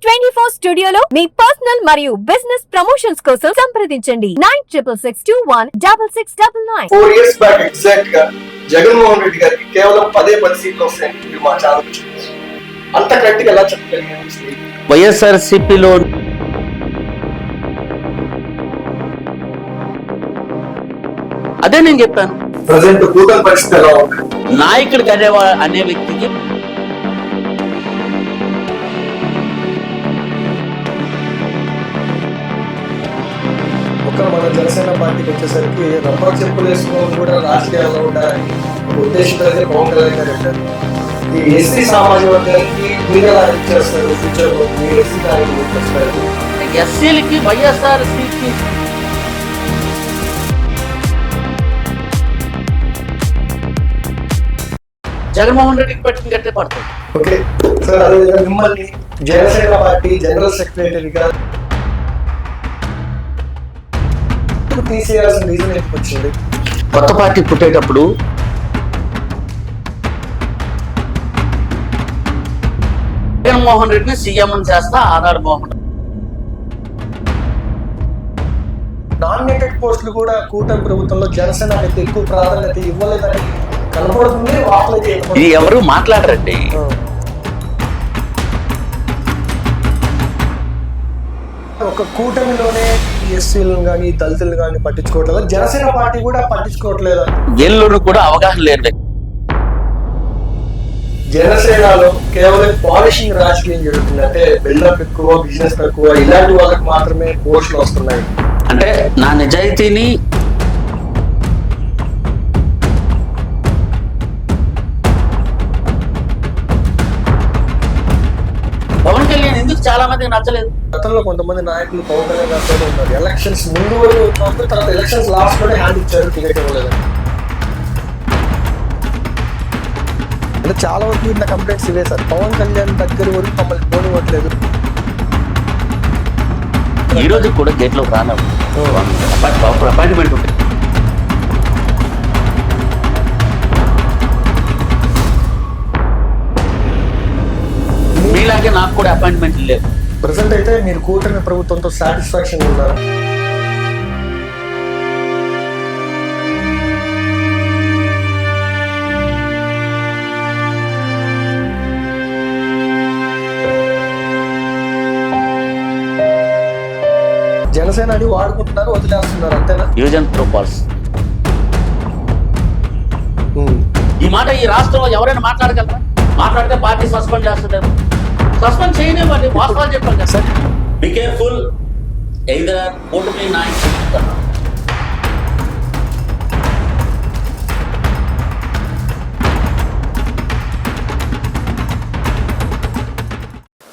టీవీ24 స్టూడియోలో మీ పర్సనల్ మరియు business promotions కోసం సంప్రదించండి 9662166699. 4 years బ్యాక్ ఎగ్జాక్ట్ గా జగన్మోహన్ రెడ్డి గారికి కేవలం 10 సీట్లు వస్తాయని మీరు మా ఛానల్ చూపించారు. అంత గట్టిగా ఎలా చెప్పగలిగారు? వైఎస్ఆర్సీపీలో అదే నేను చెప్పాను. ప్రజెంట్ కూటమి పరిస్థితి ఎలా ఉంది? నాయకుడికి అనే వ్యక్తికి మన జనసేన పార్టీకి వచ్చేసరికి రబ్బర్ చెప్పులు వేసుకోవడం కూడా రాజకీయాల్లో ఉండాలని ఒక ఉద్దేశంతో పవన్ కళ్యాణ్ గారు అంటారు. ఈ ఎస్సీ సామాజిక వర్గానికి మీరు ఎలా హెల్ప్ చేస్తారు? ఫ్యూచర్ లో మీరు ఎస్సీ నాయకులు వస్తారు. ఎస్సీలకి వైఎస్ఆర్సీపీ జగన్మోహన్ రెడ్డికి పెట్టిన గట్టే పడుతుంది. ఓకే సార్, అదేవిధంగా మిమ్మల్ని జనసేన పార్టీ జనరల్ సెక్రటరీగా తీసేయాల్సిన రీజన్ ఎందుకు వచ్చింది? కొత్త పార్టీ పుట్టేటప్పుడు జగన్మోహన్ రెడ్డిని సీఎం చేస్తా ఆధార్ మోహన్ నామినేటెడ్ పోస్టులు కూడా కూటమి ప్రభుత్వంలో జనసేన అయితే ఎక్కువ ప్రాధాన్యత ఇవ్వలేదని కనపడుతుంది. ఇది ఎవరు మాట్లాడరండి. ఒక కూటమిలోనే ఎస్సీలను కానీ దళితులను కానీ పట్టించుకోవట్లేదు, జనసేన పార్టీ కూడా పట్టించుకోవట్లేదు. వీళ్ళు కూడా అవగాహన లేదు. జనసేనలో కేవలం పాలిషింగ్ రాజకీయం జరుగుతుంది. అంటే బిల్డప్ ఎక్కువ, బిజినెస్ తక్కువ, ఇలాంటి వాళ్ళకి మాత్రమే పోస్టులు వస్తున్నాయి. అంటే నా నిజాయితీని పవన్ కళ్యాణ్ ఎందుకు చాలా మందికి నచ్చలేదు? గతంలో కొంతమంది నాయకులు పవన్ కళ్యాణ్ గారితో ఉన్నారు. ఎలక్షన్స్ ముందు వరకు వచ్చినప్పుడు, తర్వాత ఎలక్షన్స్ లాస్ట్ లోనే హ్యాండ్ ఇచ్చారు, టికెట్ ఇవ్వలేదు. అంటే చాలా వరకు ఇట్లా కంప్లైంట్స్ ఇవే సార్. పవన్ కళ్యాణ్ దగ్గర వరకు మమ్మల్ని పోనివ్వట్లేదు. ఈ రోజు కూడా గేట్ లోకి రాలేదు. అపాయింట్మెంట్ ఉంటుంది. మీలాగే నాకు కూడా అపాయింట్మెంట్ లేవు. ప్రెసెంట్ అయితే మీరు కూటమి ప్రభుత్వంతో సాటిస్ఫాక్షన్ ఉన్నారు? జనసేన అని వాడుకుంటున్నారు, వదిలేస్తున్నారు, అంతేనా? Use and throw policy. ఈ మాట ఈ రాష్ట్రంలో ఎవరైనా మాట్లాడగలరా? మాట్లాడితే పార్టీ సస్పెండ్ చేస్తున్నారు. సస్పెండ్ చేయనివ్వండి, వాస్తవాలు చెప్పాలి కదా సార్. బి కేర్ఫుల్, ఎయిదర్ కూటమి నాయకులు.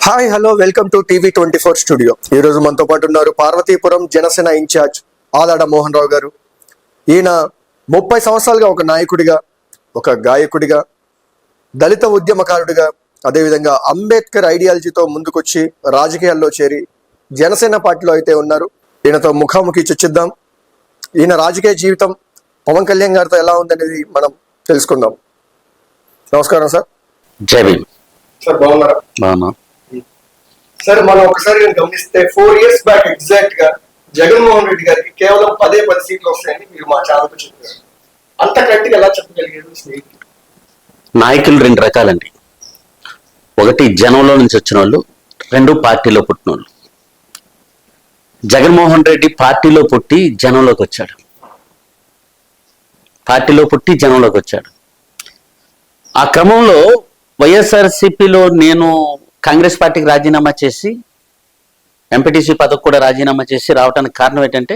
హాయ్, హలో, వెల్కమ్ టు టీవీ24 స్టూడియో. ఈ రోజు మనతో పాటు ఉన్నారు పార్వతీపురం జనసేన ఇన్ఛార్జ్ ఆదాడ మోహన్ రావు గారు. ఈయన 30 సంవత్సరాలుగా ఒక నాయకుడిగా, ఒక గాయకుడిగా, దళిత ఉద్యమకారుడిగా, అదేవిధంగా అంబేద్కర్ ఐడియాలజీతో ముందుకొచ్చి రాజకీయాల్లో చేరి జనసేన పార్టీలో అయితే ఉన్నారు. ఈయనతో ముఖాముఖి చర్చిద్దాం. ఈయన రాజకీయ జీవితం పవన్ కళ్యాణ్ గారితో ఎలా ఉందనేది మనం తెలుసుకుందాం. నమస్కారం సార్. జై భీమ్ సార్. బాగున్నారా? బాగున్నా సార్. మనం ఒకసారి గమనిస్తే 4 years బ్యాక్ ఎగ్జాక్ట్ గా జగన్మోహన్ రెడ్డి గారికి కేవలం 10 సీట్లు వస్తాయని మీరు మా ఛానల్ చెప్పారు. అంత గట్టిగా ఎలా చెప్పగలిగారు? నాయకులు 2 రకాలండి. ఒకటి జనంలో నుంచి వచ్చిన వాళ్ళు, 2 పార్టీలో పుట్టిన వాళ్ళు. జగన్మోహన్ రెడ్డి పార్టీలో పుట్టి జనంలోకి వచ్చాడు. ఆ క్రమంలో వైఎస్ఆర్సీపీలో నేను కాంగ్రెస్ పార్టీకి రాజీనామా చేసి, ఎంపీటీసీ పదవి కూడా రాజీనామా చేసి రావడానికి కారణం ఏంటంటే,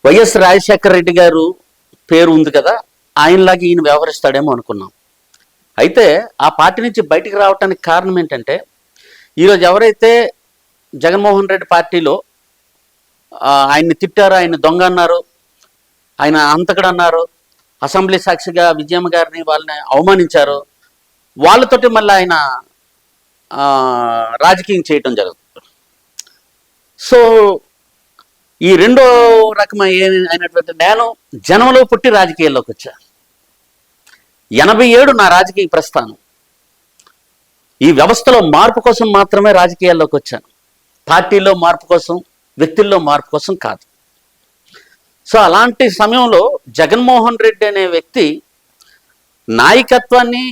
వైఎస్ రాజశేఖర రెడ్డి గారు పేరు ఉంది కదా, ఆయనలాగా ఈయన వ్యవహరిస్తాడేమో అనుకున్నాం. అయితే ఆ పార్టీ నుంచి బయటికి రావడానికి కారణం ఏంటంటే, ఈరోజు ఎవరైతే జగన్మోహన్ రెడ్డి పార్టీలో ఆయన్ని తిట్టారో, ఆయన దొంగ అన్నారు, ఆయన హంతకుడు అన్నారు, అసెంబ్లీ సాక్షిగా విజయమ్మ గారిని వాళ్ళని అవమానించారు, వాళ్ళతోటి మళ్ళీ ఆయన రాజకీయం చేయటం జరుగుతుంది. సో ఈ రెండో రకమైనటువంటి నేను జనంలో పుట్టి రాజకీయాల్లోకి వచ్చా. 87 నా రాజకీయ ప్రస్థానం. ఈ వ్యవస్థలో మార్పు కోసం మాత్రమే రాజకీయాల్లోకి వచ్చాను. పార్టీలో మార్పు కోసం, వ్యక్తుల్లో మార్పు కోసం కాదు. సో అలాంటి సమయంలో జగన్మోహన్ రెడ్డి అనే వ్యక్తి నాయకత్వాన్ని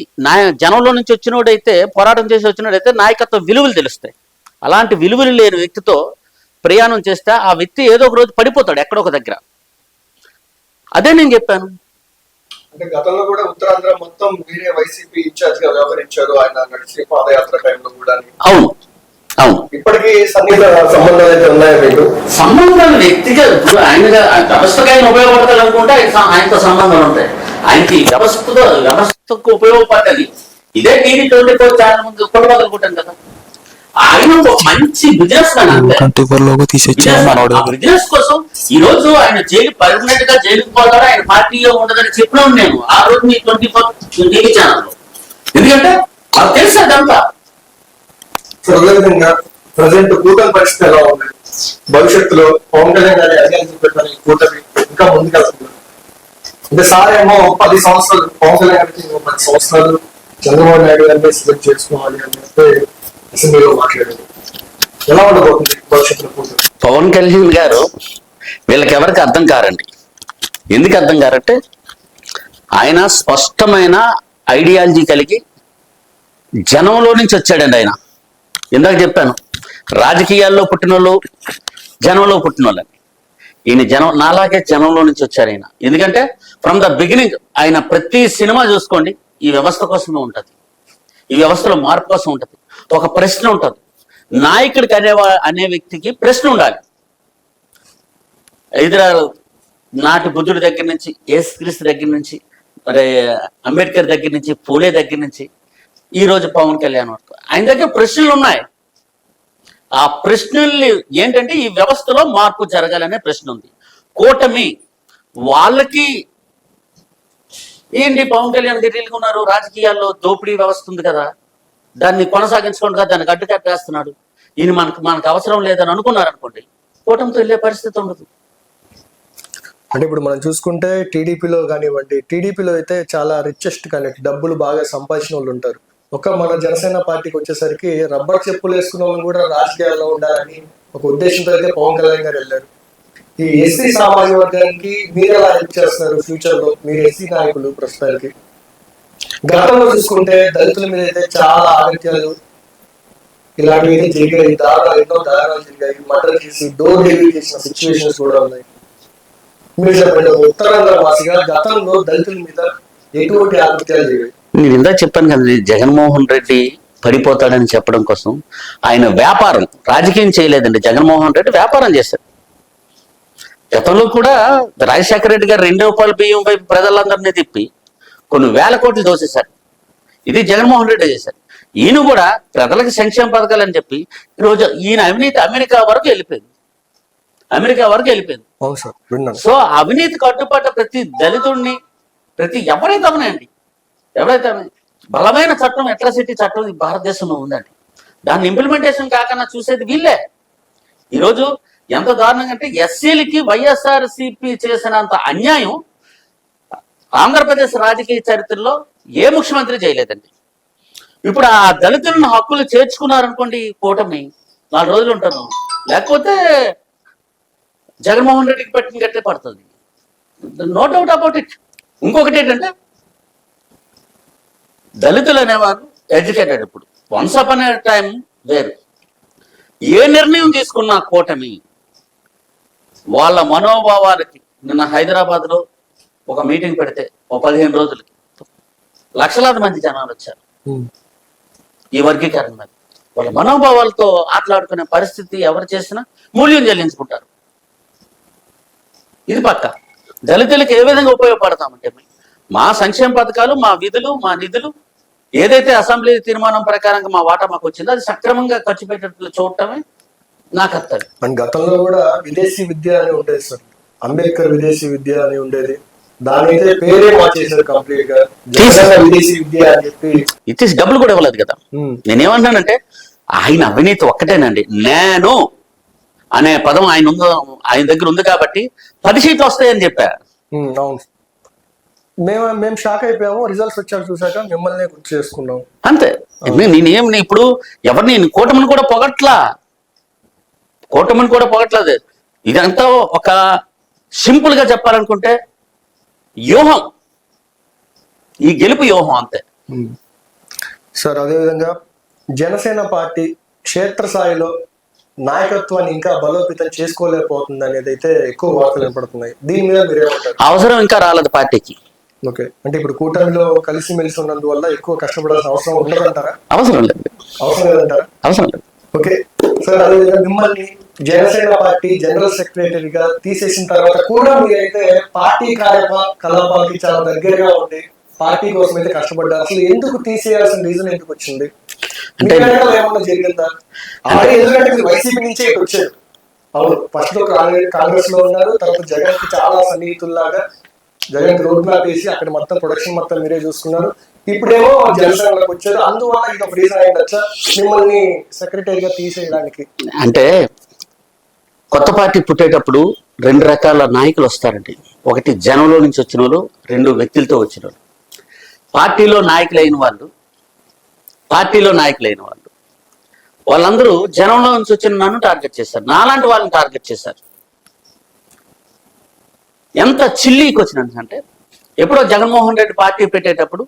జనంలో నుంచి వచ్చినోడైతే, పోరాటం చేసి వచ్చినోడైతే నాయకత్వ విలువలు తెలుస్తాయి. అలాంటి విలువలు లేని వ్యక్తితో ప్రయాణం చేస్తే ఆ వ్యక్తి ఏదో ఒక రోజు పడిపోతాడు ఎక్కడో ఒక దగ్గర. అదే నేను చెప్పాను. అంటే గతంలో కూడా ఉత్తరాంధ్ర మొత్తం మీరే వైసీపీ ఇన్ఛార్జ్ గా వ్యవహరించారు ఆయన నడిచే పాదయాత్ర టైంలో కూడా. అవును అవును. ఇప్పటికీ సన్నిహిత సంబంధాలు అయితే ఉన్నాయా మీకు? సంబంధాలు వ్యక్తిగా ఆయన వ్యవస్థకు ఆయన ఉపయోగపడతాడు అనుకుంటే ఆయనతో సంబంధాలు ఉంటాయి. ఆయనకి వ్యవస్థకు ఉపయోగపడ్డది ఇదే టీవీ 24 ఛానల్ ముందు కొడవదలుకుంటాను కదా. ఆయన ఒక మంచి బిజినెస్ బిజినెస్ కోసం ఈ రోజు ఆయన జైలు పర్మనెంట్ గా జైలుకు పోతాడు, ఆయన పార్టీలో ఉండదని చెప్పినాను నేను ఆ రోజు మీ 24 టీవీ ఛానల్లో. ఎందుకంటే నాకు తెలుసు అదంతా. ప్రజెంట్ కూటమి పరిస్థితి ఎలా ఉంది? భవిష్యత్తులో పవన్ కళ్యాణ్ గారి అధికారులు కూటమి ఇంకా ముందుకెళ్తున్నారు అంటే సార్ ఏమో 10 సంవత్సరాలు, పవన్ కళ్యాణ్ గారికి 10 సంవత్సరాలు చంద్రబాబు నాయుడు గారిని సెలెక్ట్ చేసుకోవాలి అని చెప్పి అసెంబ్లీలో మాట్లాడారు. ఎలా ఉండబోతుంది భవిష్యత్తులో కూటమి? పవన్ కళ్యాణ్ గారు వీళ్ళకి ఎవరికి అర్థం కారండి. ఎందుకు అర్థం కారంటే ఆయన స్పష్టమైన ఐడియాలజీ కలిగి జనంలో నుంచి వచ్చాడండి. ఆయన ఇందాక చెప్పాను రాజకీయాల్లో పుట్టిన వాళ్ళు, జనంలో పుట్టిన వాళ్ళని. ఈయన నాలాగే జనంలో నుంచి వచ్చారు ఆయన. ఎందుకంటే ఫ్రమ్ ద బిగినింగ్ ఆయన ప్రతి సినిమా చూసుకోండి ఈ వ్యవస్థ కోసమే ఉంటుంది, ఈ వ్యవస్థలో మార్పు కోసం ఉంటుంది. ఒక ప్రశ్న ఉంటుంది. నాయకుడికి అనే వ్యక్తికి ప్రశ్న ఉండాలి. నాటి బుద్ధుడి దగ్గర నుంచి, యేసుక్రీస్తు దగ్గర నుంచి, మరి అంబేద్కర్ దగ్గర నుంచి, పూలే దగ్గర నుంచి ఈ రోజు పవన్ కళ్యాణ్ వరకు ఆయన దగ్గర ప్రశ్నలు ఉన్నాయి. ఆ ప్రశ్నల్ని ఏంటంటే ఈ వ్యవస్థలో మార్పు జరగాలనే ప్రశ్న ఉంది. కూటమి వాళ్ళకి ఏంటి, పవన్ కళ్యాణ్ ఢిల్లీకి ఉన్నారు, రాజకీయాల్లో దోపిడీ వ్యవస్థ ఉంది కదా, దాన్ని కొనసాగించుకుంటూ దానికి అడ్డుకట్టేస్తున్నాడు, ఈయన మనకు అవసరం లేదని అనుకున్నారు అనుకోండి, కూటమితో వెళ్ళే పరిస్థితి ఉండదు. అంటే ఇప్పుడు మనం చూసుకుంటే టీడీపీలో కానివ్వండి, టీడీపీలో అయితే చాలా రిచెస్ట్ కానీ డబ్బులు బాగా సంపాదించిన వాళ్ళు ఉంటారు. ఒక మన జనసేన పార్టీకి వచ్చేసరికి రబ్బర్ చెప్పులు వేసుకున్న వాళ్ళు కూడా రాజకీయాల్లో ఉండాలని ఒక ఉద్దేశంతో అయితే పవన్ కళ్యాణ్ గారు వెళ్ళారు. ఈ ఎస్సీ సామాజిక వర్గానికి మీరు ఎలా హెల్ప్ చేస్తున్నారు ఫ్యూచర్ లో? మీరు ఎస్సీ నాయకులు ప్రస్తుతానికి. గతంలో చూసుకుంటే దళితుల మీద అయితే చాలా ఆగత్యాలు ఇలాంటివి అయితే జరిగాయి, ఎన్నో దారుణాలు జరిగాయి, మర్డర్ చేసి డోర్ డెలివరీ చేసిన సిచ్యువేషన్స్ కూడా ఉన్నాయి. మీరు చెప్పండి, ఉత్తరాంధ్ర వాసిగా గతంలో దళితుల మీద ఎటువంటి ఆగత్యాలు జరిగాయి? నేను ఇందాక చెప్పాను కదా, జగన్మోహన్ రెడ్డి పడిపోతాడని చెప్పడం కోసం ఆయన వ్యాపారం, రాజకీయం చేయలేదండి. జగన్మోహన్ రెడ్డి వ్యాపారం చేశారు. గతంలో కూడా రాజశేఖర రెడ్డి గారు 2 రూపాయల బియ్యం వైపు ప్రజలందరినీ తిప్పి కొన్ని వేల కోట్లు దోసేశారు. ఇది జగన్మోహన్ రెడ్డి చేశారు. ఈయన కూడా ప్రజలకు సంక్షేమ పథకాలు అని చెప్పి ఈరోజు ఈయన అవినీతి అమెరికా వరకు వెళ్ళిపోయింది. సో అవినీతి కట్టుబడ్డ ప్రతి దళితుడిని, ఎవరైతే బలమైన చట్టం, అట్రాసిటీ చట్టం ఈ భారతదేశంలో ఉందండి. దాన్ని ఇంప్లిమెంటేషన్ కాకుండా చూసేది వీళ్ళే. ఈరోజు ఎంత దారుణంగా అంటే ఎస్సీలకి వైఎస్ఆర్సీపీ చేసినంత అన్యాయం ఆంధ్రప్రదేశ్ రాజకీయ చరిత్రలో ఏ ముఖ్యమంత్రి చేయలేదండి. ఇప్పుడు ఆ దళితులను హక్కులు చేర్చుకున్నారనుకోండి కూటమి, 4 రోజులు ఉంటాను, లేకపోతే జగన్మోహన్ రెడ్డికి పెట్టిన గట్టే పడుతుంది. No doubt about it. ఇంకొకటి ఏంటంటే దళితులు అనేవారు ఎడ్యుకేటెడ్. ఇప్పుడు వన్స్ అపాన్ ఎ టైం వేరు. ఏ నిర్ణయం తీసుకున్నా కూటమి వాళ్ళ మనోభావాలకి, నిన్న హైదరాబాద్ లో ఒక మీటింగ్ పెడితే ఒక 15 రోజులకి లక్షలాది మంది జనాలు వచ్చారు. ఈ వర్గీకరణ మీద వాళ్ళ మనోభావాలతో ఆటలాడుకునే పరిస్థితి ఎవరు చేసినా మూల్యం చెల్లించుకుంటారు. ఇది పక్క. దళితులకు ఏ విధంగా ఉపయోగపడతామంటే మా సంక్షేమ పథకాలు, మా విధులు, మా నిధులు ఏదైతే అసెంబ్లీ తీర్మానం ప్రకారంగా మా వాటా మాకు వచ్చిందో అది సక్రమంగా ఖర్చు పెట్టేట్లు చూడటమే నా కర్తవ్యం. అండ్ గతంలో కూడా విదేశీ విద్య అని ఉండేది సార్, అంబేద్కర్ విదేశీ విద్య అని ఉండేది. దానైతే పేరే మార్చేశారు కంప్లీట్ గా, విదేశీ విద్య అని చెప్పి ఇచ్చేసి డబ్బులు కూడా ఇవ్వలేదు కదా. నేనేమంటానంటే ఆయన అవినీతి ఒక్కటేనండి. నేను అనే పదం ఆయన దగ్గర ఉంది కాబట్టి 10 సీట్లు వస్తాయని చెప్పారు. అవును, మేము షాక్ అయిపోయాము. రిజల్ట్స్ వచ్చాక చూసాక మిమ్మల్ని గుర్తు చేసుకున్నాం అంతే. నేనేం ఇప్పుడు ఎవరిని కూటమిని కూడా పొగట్లేదు. ఇదంతా ఒక సింపుల్ గా చెప్పాలనుకుంటే వ్యూహం, ఈ గెలుపు వ్యూహం అంతే. సార్ అదేవిధంగా జనసేన పార్టీ క్షేత్రస్థాయిలో నాయకత్వాన్ని ఇంకా బలోపేతం చేసుకోలేకపోతుంది అనేది అయితే ఎక్కువ వార్తలు వినపడుతున్నాయి. దీని మీద మీరు ఏమంటారు? అవసరం ఇంకా రాలేదు పార్టీకి. ఓకే, అంటే ఇప్పుడు కూటమిలో కలిసిమెలిసి ఉన్నందువల్ల ఎక్కువ కష్టపడాల్సిన అవసరం ఉండదంటారా? అవసరం లేదంటారా? అవసరం లేదు. ఓకే సార్, అదేవిధంగా మిమ్మల్ని జనసేన పార్టీ జనరల్ సెక్రటరీగా తీసేసిన తర్వాత కూడా మీరైతే పార్టీ కార్యకలాపాలకి చాలా దగ్గరగా ఉండి పార్టీ కోసం అయితే కష్టపడ్డారు. అసలు ఎందుకు తీసేయాల్సిన రీజన్ ఎందుకు వచ్చింది? ఏమన్నా జరిగిందా? ఎందుకంటే మీరు వైసీపీ నుంచే ఇటు వచ్చారు. అవును, ఫస్ట్ లో కాంగ్రెస్ లో ఉన్నారు, తర్వాత జగన్ కి చాలా సన్నిహితుల్లాగా జగన్ కి రోడ్ మ్యాప్ వేసి అక్కడ మొత్తం ప్రొడక్షన్ మొత్తం మీరే చూసుకున్నారు. ఇప్పుడేమో జనసేనలోకి వచ్చారు. అందువల్ల ఇది ఒక రీజన్ అయిందచ్చా మిమ్మల్ని సెక్రటరీగా తీసేయడానికి? అంటే కొత్త పార్టీ పుట్టేటప్పుడు 2 రకాల నాయకులు వస్తారండి. ఒకటి జనంలో నుంచి వచ్చిన వాళ్ళు, 2 వ్యక్తులతో వచ్చిన వాళ్ళు. పార్టీలో నాయకులైన వాళ్ళు వాళ్ళందరూ జనంలో నుంచి వచ్చిన నన్ను టార్గెట్ చేశారు, నాలాంటి వాళ్ళని టార్గెట్ చేశారు. ఎంత చిల్లీకి వచ్చినంటే ఎప్పుడో జగన్మోహన్ రెడ్డి పార్టీ పెట్టేటప్పుడు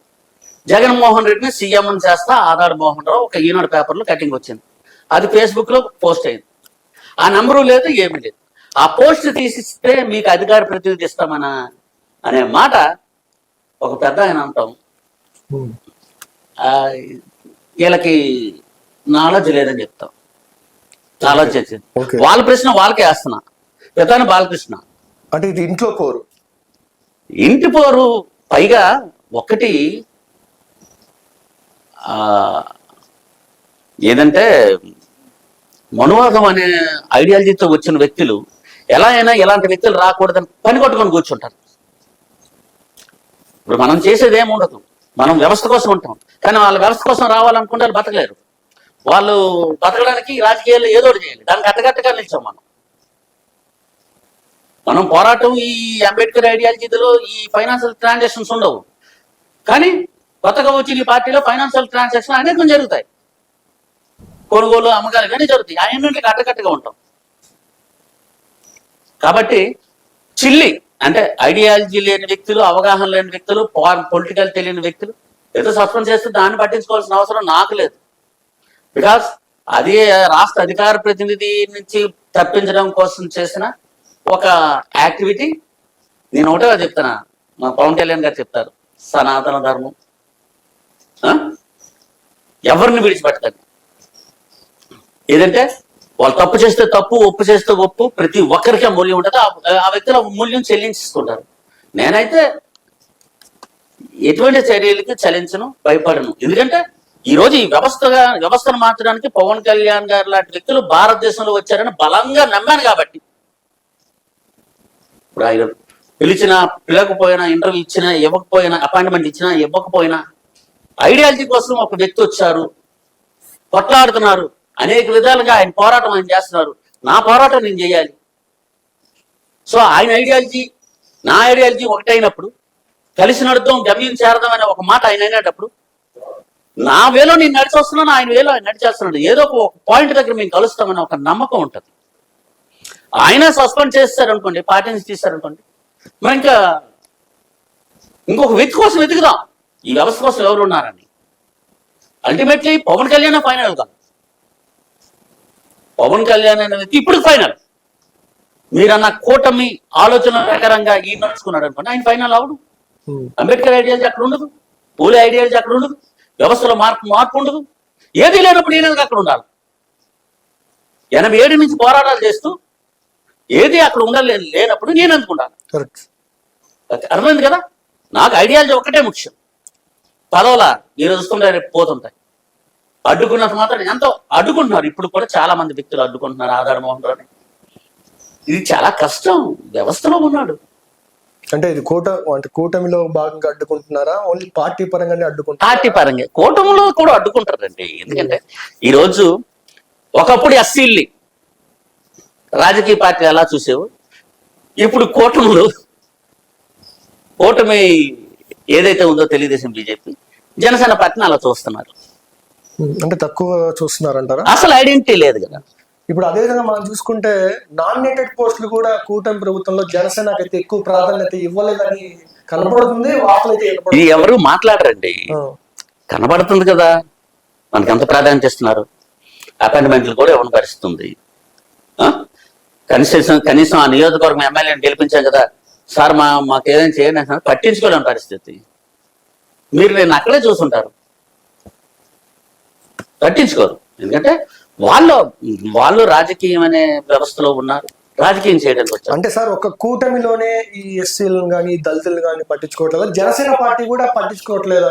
జగన్మోహన్ రెడ్డిని సీఎం చేస్తా ఆదాడు మోహన్ రావు ఒక ఈనాడు పేపర్లో కటింగ్ వచ్చింది. అది ఫేస్బుక్ లో పోస్ట్ అయింది. ఆ నంబరు లేదు, ఏమీ లేదు. ఆ పోస్ట్ తీసిస్తే మీకు అధికార ప్రతినిధి ఇస్తామనా అనే మాట ఒక పెద్ద ఆయన అంటాం. వీళ్ళకి నాలెడ్జ్ లేదని చెప్తాం. నాలెడ్జ్ వచ్చింది. వాళ్ళ ప్రశ్న వాళ్ళకే వేస్తున్నా. పెద్దాని బాలకృష్ణ అంటే ఇది ఇంటి పోరు. పైగా ఒకటి ఏదంటే మనువాదం అనే ఐడియాలజీతో వచ్చిన వ్యక్తులు ఎలా అయినా ఇలాంటి వ్యక్తులు రాకూడదని పని కొట్టుకొని కూర్చుంటారు. ఇప్పుడు మనం చేసేది ఏమి ఉండదు, మనం వ్యవస్థ కోసం ఉంటాం. కానీ వాళ్ళ వ్యవస్థ కోసం రావాలనుకుంటే వాళ్ళు బతకలేరు. వాళ్ళు బతకడానికి రాజకీయాల్లో ఏదో ఒకటి చేయాలి. దానికి అట్టగట్టగా నిలిచాం మనం పోరాటం. ఈ అంబేద్కర్ ఐడియాలజీలో ఈ ఫైనాన్షియల్ ట్రాన్సాక్షన్స్ ఉండవు. కానీ కొత్తగా వచ్చిన ఈ పార్టీలో ఫైనాన్షియల్ ట్రాన్సాక్షన్ అనేకం జరుగుతాయి. కొనుగోలు అమ్మకాలు కానీ జరుగుతాయి. ఆయన్నింటికి అడ్డకట్టుగా ఉంటాం. కాబట్టి చిల్లి అంటే ఐడియాలజీ లేని వ్యక్తులు, అవగాహన లేని వ్యక్తులు, పొలిటికల్ తెలియని వ్యక్తులు ఏదో సస్పెండ్ చేస్తే దాన్ని పట్టించుకోవాల్సిన అవసరం నాకు లేదు. బికాస్ అది రాష్ట్ర అధికార ప్రతినిధి నుంచి తప్పించడం కోసం చేసిన ఒక యాక్టివిటీ. నేను ఒకటే చెప్తున్నా, మా పవన్ కళ్యాణ్ గారు చెప్తారు, సనాతన ధర్మం ఎవరిని విడిచిపెట్టదు. ఏదంటే వాళ్ళు తప్పు చేస్తే తప్పు, ఒప్పు చేస్తే ఒప్పు, ప్రతి ఒక్కరికి ఆ మూల్యం ఉంటుంది. ఆ వ్యక్తులు ఆ మూల్యం చెల్లించుకుంటారు. నేనైతే ఎటువంటి చర్యలకి చలించను, భయపడను. ఎందుకంటే ఈరోజు ఈ వ్యవస్థను మార్చడానికి పవన్ కళ్యాణ్ గారు లాంటి వ్యక్తులు భారతదేశంలో వచ్చారని బలంగా నమ్మాను. కాబట్టి ఇప్పుడు ఆయన పిలకపోయినా, ఇంటర్వ్యూ ఇచ్చినా ఇవ్వకపోయినా, అపాయింట్మెంట్ ఇచ్చినా ఇవ్వకపోయినా ఐడియాలజీ కోసం ఒక వ్యక్తి వచ్చారు, కొట్లాడుతున్నారు. అనేక విధాలుగా ఆయన పోరాటం ఆయన చేస్తున్నారు. నా పోరాటం నేను చేయాలి. సో ఆయన ఐడియాలజీ నా ఐడియాలజీ ఒకటైనప్పుడు కలిసి నడుద్దాం, గమ్యం చేరదాం అనే ఒక మాట ఆయన అయినప్పుడు నా వేలో నేను నడిచి వస్తున్నాను, ఆయన వేలో ఆయన నడిచేస్తున్నాడు. ఏదో ఒక పాయింట్ దగ్గర మేము కలుస్తామని ఒక నమ్మకం ఉంటుంది. ఆయన సస్పెండ్ చేస్తారనుకోండి, పార్టీ నుంచి తీస్తారనుకోండి, మరి ఇంకొక వ్యక్తి కోసం వెతుకుదాం. ఈ వ్యవస్థ కోసం ఎవరు ఉన్నారని. అల్టిమేట్లీ పవన్ కళ్యాణ్ ఫైనల్ కాదు. పవన్ కళ్యాణ్ అనే వ్యక్తి ఇప్పుడు ఫైనల్. మీరన్న కూటమి ఆలోచన ప్రకారంగా ఈ నడుచుకున్నాడు అనుకోండి, ఆయన ఫైనల్ అవడు. అంబేద్కర్ ఐడియాలజీ అక్కడ ఉండదు, పూలే ఐడియాలజీ అక్కడ ఉండదు, వ్యవస్థలో మార్పు ఉండదు. ఏది లేనప్పుడు నేను అక్కడ ఉండాలి. 87 నుంచి పోరాటాలు చేస్తూ ఏది అక్కడ లేనప్పుడు నేను అనుకుంటాను. అర్థమైంది కదా? నాకు ఐడియాలజీ ఒక్కటే ముఖ్యం. పదవుల ఈరోజు వస్తుంటాయి, రేపు పోతుంటాయి. అడ్డుకున్నంత మాత్రం ఎంతో అడ్డుకుంటున్నారు. ఇప్పుడు కూడా చాలా మంది వ్యక్తులు అడ్డుకుంటున్నారు ఆదాడు మోహన్ రావుని. ఇది చాలా కష్టం. వ్యవస్థలో ఉన్నాడు అంటే ఇది కూటమిలో భాగంగా అడ్డుకుంటున్నారా? ఓన్లీ పార్టీ పరంగానే అడ్డుకుంటారు? పార్టీ పరంగా కూటమిలో కూడా అడ్డుకుంటారండి. ఎందుకంటే ఈరోజు ఒకప్పుడు ఎస్సీల్ని రాజకీయ పార్టీ ఎలా చూసేవు, ఇప్పుడు కూటమి ఏదైతే ఉందో తెలుగుదేశం, బీజేపీ, జనసేన పార్టీని అలా చూస్తున్నారు. అంటే తక్కువ చూస్తున్నారంటారా? అసలు ఐడెంటిటీ లేదు కదా. ఇప్పుడు అదే విధంగా మనం చూసుకుంటే నామినేటెడ్ పోస్టులు కూడా కూటమి ప్రభుత్వంలో జనసేనకి అయితే ఎక్కువ ప్రాధాన్యత ఇవ్వలేదని కనబడుతుంది. వార్తలు అయితే ఇది ఎవరు మాట్లాడరండి, కనబడుతుంది కదా మనకి ఎంత ప్రాధాన్యత ఇస్తున్నారు. అపాయింట్మెంట్లు కూడా ఇవ్వని పరిస్థితి ఉంది. కనీసం ఆ నియోజకవర్గం ఎమ్మెల్యేని గెలిపించాం కదా సార్, మాకు ఏదైనా చేయండి అంటే పట్టించుకోలేని పరిస్థితి. మీరు నేను అక్కడే చూసుంటారు, పట్టించుకోరు. ఎందుకంటే వాళ్ళు రాజకీయం అనే వ్యవస్థలో ఉన్నారు, రాజకీయం చేయడానికి వచ్చారు. అంటే సార్ ఒక కూటమిలోనే ఈ ఎస్సీలను కానీ దళితులను కానీ పట్టించుకోవట్లేదు, జనసేన పార్టీ కూడా పట్టించుకోవట్లేదు.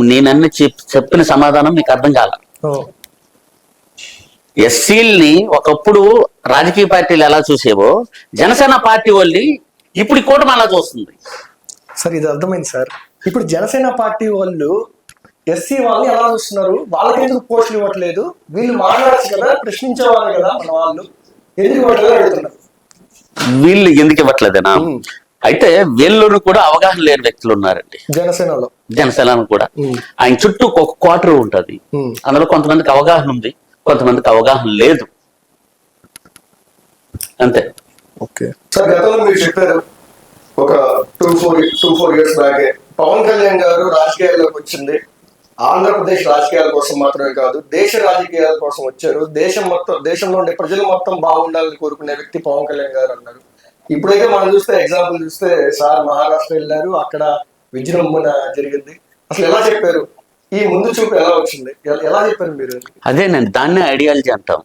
నేనన్న చెప్పిన సమాధానం మీకు అర్థం కాల. ఎస్సీల్ని ఒకప్పుడు రాజకీయ పార్టీలు ఎలా చూసేవో జనసేన పార్టీ వాళ్ళని ఇప్పుడు కూటమి అలా చూస్తుంది. సార్ ఇది అర్థమైంది సార్. ఇప్పుడు జనసేన పార్టీ వాళ్ళు ఎస్సీ వాళ్ళని ఎలా చూస్తున్నారు, వాళ్ళకి ఎందుకు పోస్టులు ఇవ్వట్లేదు, వీళ్ళు మాట్లాడచ్చు కదా, ప్రశ్నించేవాళ్ళు కదా మన వాళ్ళు, ఎందుకు ఇవ్వట్లేదు అడుగుతున్నారు. వీళ్ళు ఎందుకు ఇవ్వట్లేదేనా? అయితే వీళ్ళను కూడా అవగాహన లేని వ్యక్తులు ఉన్నారండి జనసేనలో కూడా. ఆయన చుట్టూ ఒక క్వార్టర్ ఉంటది, అందులో కొంతమందికి అవగాహన ఉంది, కొంతమందికి అవగాహన లేదు, అంతే. ఓకే సార్, గతంలో మీరు చెప్పారు ఒక 2-4 ఇయర్స్ బ్యాకే పవన్ కళ్యాణ్ గారు రాజకీయాల్లోకి వచ్చింది ఆంధ్రప్రదేశ్ రాజకీయాల కోసం మాత్రమే కాదు, దేశ రాజకీయాల కోసం వచ్చారు. దేశంలో ఉండే ప్రజలు మొత్తం బాగుండాలని కోరుకునే వ్యక్తి పవన్ కళ్యాణ్ గారు అన్నారు. ఇప్పుడైతే మనం చూస్తే ఎగ్జాంపుల్ చూస్తే సార్ మహారాష్ట్ర వెళ్ళారు, అక్కడ విజృంభణ జరిగింది. అసలు ఎలా చెప్పారు, ఈ ముందు చూపు ఎలా వచ్చింది, ఎలా చెప్పారు మీరు? అదేనండి, దాన్నే ఐడియాలజీ అంటాం.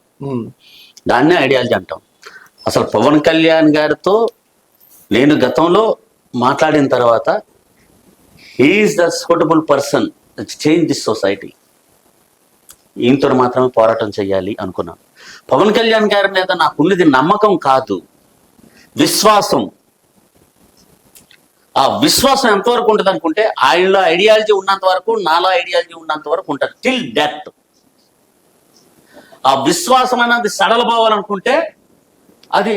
అసలు పవన్ కళ్యాణ్ గారితో నేను గతంలో మాట్లాడిన తర్వాత he is the suitable person change this society, ఈయనతో మాత్రమే పోరాటం చేయాలి అనుకున్నాను. పవన్ కళ్యాణ్ గారి మీద నాకున్నది నమ్మకం కాదు, విశ్వాసం. ఆ విశ్వాసం ఎంతవరకు ఉంటుంది అనుకుంటే ఆయనలో ఐడియాలజీ ఉన్నంత వరకు, నాలో ఐడియాలజీ ఉన్నంత వరకు ఉంటుంది, టిల్ డెత్. ఆ విశ్వాసం అనేది సడలపోవాలనుకుంటే అది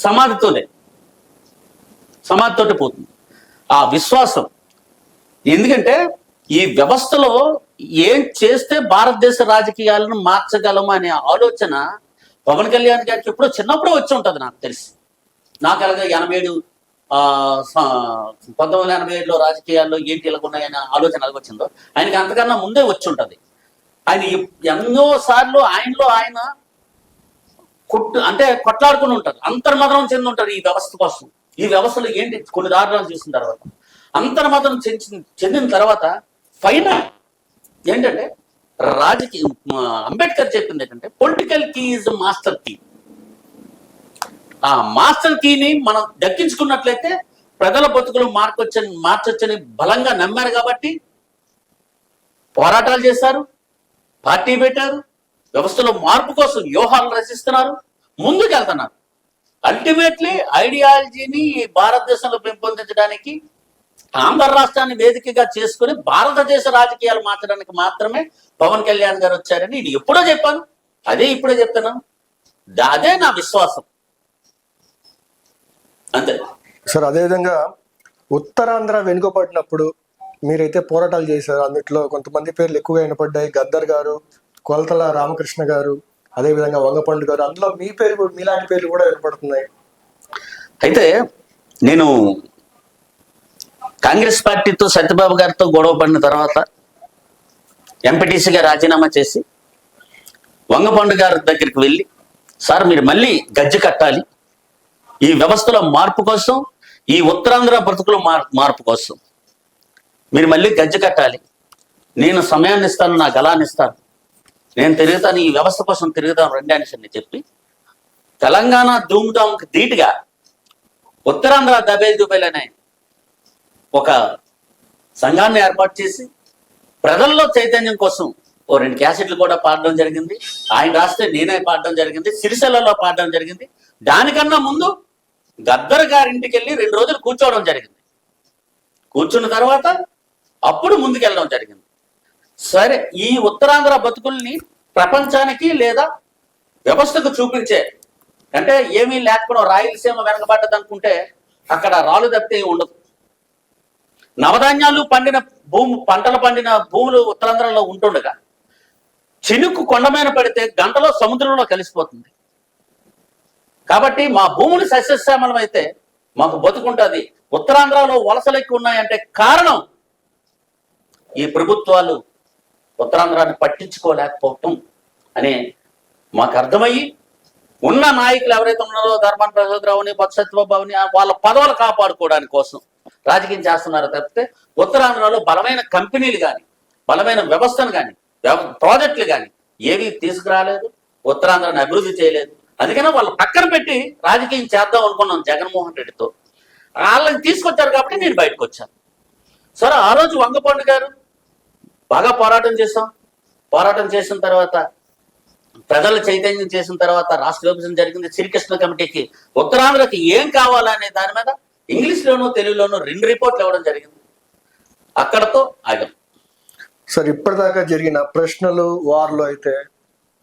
సమాధితోటే పోతుంది ఆ విశ్వాసం. ఎందుకంటే ఈ వ్యవస్థలో ఏం చేస్తే భారతదేశ రాజకీయాలను మార్చగలము అనే ఆలోచన పవన్ కళ్యాణ్ గారికి ఎప్పుడో చిన్నప్పుడో వచ్చి ఉంటుంది నాకు తెలిసి. నాకు అలాగే 1987లో రాజకీయాల్లో ఏంటి ఇలా ఉన్నాయనే ఆలోచన అలాగ వచ్చిందో ఆయనకి అంతకన్నా ముందే వచ్చి ఉంటుంది. ఆయన ఎన్నో సార్లు ఆయనలో ఆయన కొట్లాడుకుని ఉంటారు, అంతర్మదనం చెంది ఉంటారు ఈ వ్యవస్థ కోసం. ఈ వ్యవస్థలో ఏంటి కొన్ని దారుణాలు చూసిన తర్వాత అంతర్మదనం చెందిన తర్వాత ఫైనల్ ఏంటంటే రాజకీయ అంబేద్కర్ చెప్పింది ఏంటంటే political key is master key. ఆ మాస్టర్ కీని మనం దక్కించుకున్నట్లయితే ప్రజల బతుకులు మార్చొచ్చని బలంగా నమ్మారు కాబట్టి పోరాటాలు చేశారు, పార్టీ పెట్టారు, వ్యవస్థలో మార్పు కోసం వ్యూహాలు రచిస్తున్నారు, ముందుకు వెళ్తున్నారు. అల్టిమేట్లీ ఐడియాలజీని భారతదేశంలో పెంపొందించడానికి ఆంధ్ర రాష్ట్రాన్ని వేదికగా చేసుకుని భారతదేశ రాజకీయాలు మార్చడానికి మాత్రమే పవన్ కళ్యాణ్ గారు వచ్చారని ఇది ఎప్పుడో చెప్పాను, అదే ఇప్పుడే చెప్తున్నాను, అదే నా విశ్వాసం, అంతే సార్. అదేవిధంగా ఉత్తరాంధ్ర వెనుకబడినప్పుడు మీరైతే పోరాటాలు చేశారు, అందుట్లో కొంతమంది పేర్లు ఎక్కువగా వినపడ్డాయి. గద్దర్ గారు, కొలతల రామకృష్ణ గారు, అదేవిధంగా వంగపండు గారు, అందులో మీ పేరు మీలాంటి పేర్లు కూడా వినపడుతున్నాయి. అయితే నేను కాంగ్రెస్ పార్టీతో సత్యబాబు గారితో గొడవ పడిన తర్వాత ఎంపీటీసీగా రాజీనామా చేసి వంగపండు గారి దగ్గరికి వెళ్ళి, సార్ మీరు మళ్ళీ గజ్జి కట్టాలి, ఈ వ్యవస్థలో మార్పు కోసం, ఈ ఉత్తరాంధ్ర బ్రతుకుల మార్పు కోసం మీరు మళ్ళీ గజ్జి కట్టాలి, నేను సమయాన్ని ఇస్తాను, నా గలాన్ని ఇస్తాను, నేను తిరుగుతాను, ఈ వ్యవస్థ కోసం తిరుగుతాను రండి అని చెప్పి తెలంగాణ ధూమ్ధాంకి ధీటుగా ఉత్తరాంధ్ర దబేలనే ఒక సంఘాన్ని ఏర్పాటు చేసి ప్రజల్లో చైతన్యం కోసం 2 క్యాసెట్లు కూడా పాడడం జరిగింది. ఆయన రాస్తే నేనే పాడడం జరిగింది, సిరిసిల్లలో పాడడం జరిగింది. దానికన్నా ముందు గద్దర్ గారింటికి వెళ్ళి 2 రోజులు కూర్చోవడం జరిగింది. కూర్చున్న తర్వాత అప్పుడు ముందుకెళ్ళడం జరిగింది. సరే, ఈ ఉత్తరాంధ్ర బతుకుల్ని ప్రపంచానికి లేదా వ్యవస్థకు చూపించే, అంటే ఏమీ లేకపోవడం, రాయలసీమ వెనకబడ్డది అనుకుంటే అక్కడ రాళ్ళు తప్పితే ఉండదు. నవధాన్యాలు పండిన పంటలు పండిన భూములు ఉత్తరాంధ్రలో ఉంటుండగా చినుకు కొండ మీద పడితే గంటలో సముద్రంలో కలిసిపోతుంది. కాబట్టి మా భూములు సస్యశ్యామలం అయితే మాకు బతుకుంటుంది. ఉత్తరాంధ్రలో వలసలు ఎక్కువ ఉన్నాయంటే కారణం ఈ ప్రభుత్వాలు ఉత్తరాంధ్రాన్ని పట్టించుకోలేకపోవటం అని మాకు అర్థమయ్యి, ఉన్న నాయకులు ఎవరైతే ఉన్నారో ధర్మాన ప్రసాదరావుని, బొత్సత్యబాబుని వాళ్ళ పదవులు కాపాడుకోవడానికి కోసం రాజకీయం చేస్తున్నారో తప్పితే ఉత్తరాంధ్రలో బలమైన కంపెనీలు కానీ, బలమైన వ్యవస్థను కానీ, ప్రాజెక్టులు కానీ ఏవి తీసుకురాలేదు, ఉత్తరాంధ్రాన్ని అభివృద్ధి చేయలేదు. అందుకనే వాళ్ళు పక్కన పెట్టి రాజకీయం చేద్దాం అనుకున్నాం జగన్మోహన్ రెడ్డితో. వాళ్ళని తీసుకొచ్చారు కాబట్టి నేను బయటకు వచ్చాను. సరే, ఆ రోజు వంగపండు గారు బాగా పోరాటం చేశాం. పోరాటం చేసిన తర్వాత, ప్రజల చైతన్యం చేసిన తర్వాత రాష్ట్ర విభజన జరిగింది. శ్రీకృష్ణ కమిటీకి ఉత్తరాంధ్రకి ఏం కావాలనే దాని మీద ఇంగ్లీష్లోనూ తెలుగులోనూ 2 రిపోర్ట్లు ఇవ్వడం జరిగింది. అక్కడతో ఆగాం. సార్, ఇప్పటిదాకా జరిగిన ప్రశ్నలు వార్లో అయితే,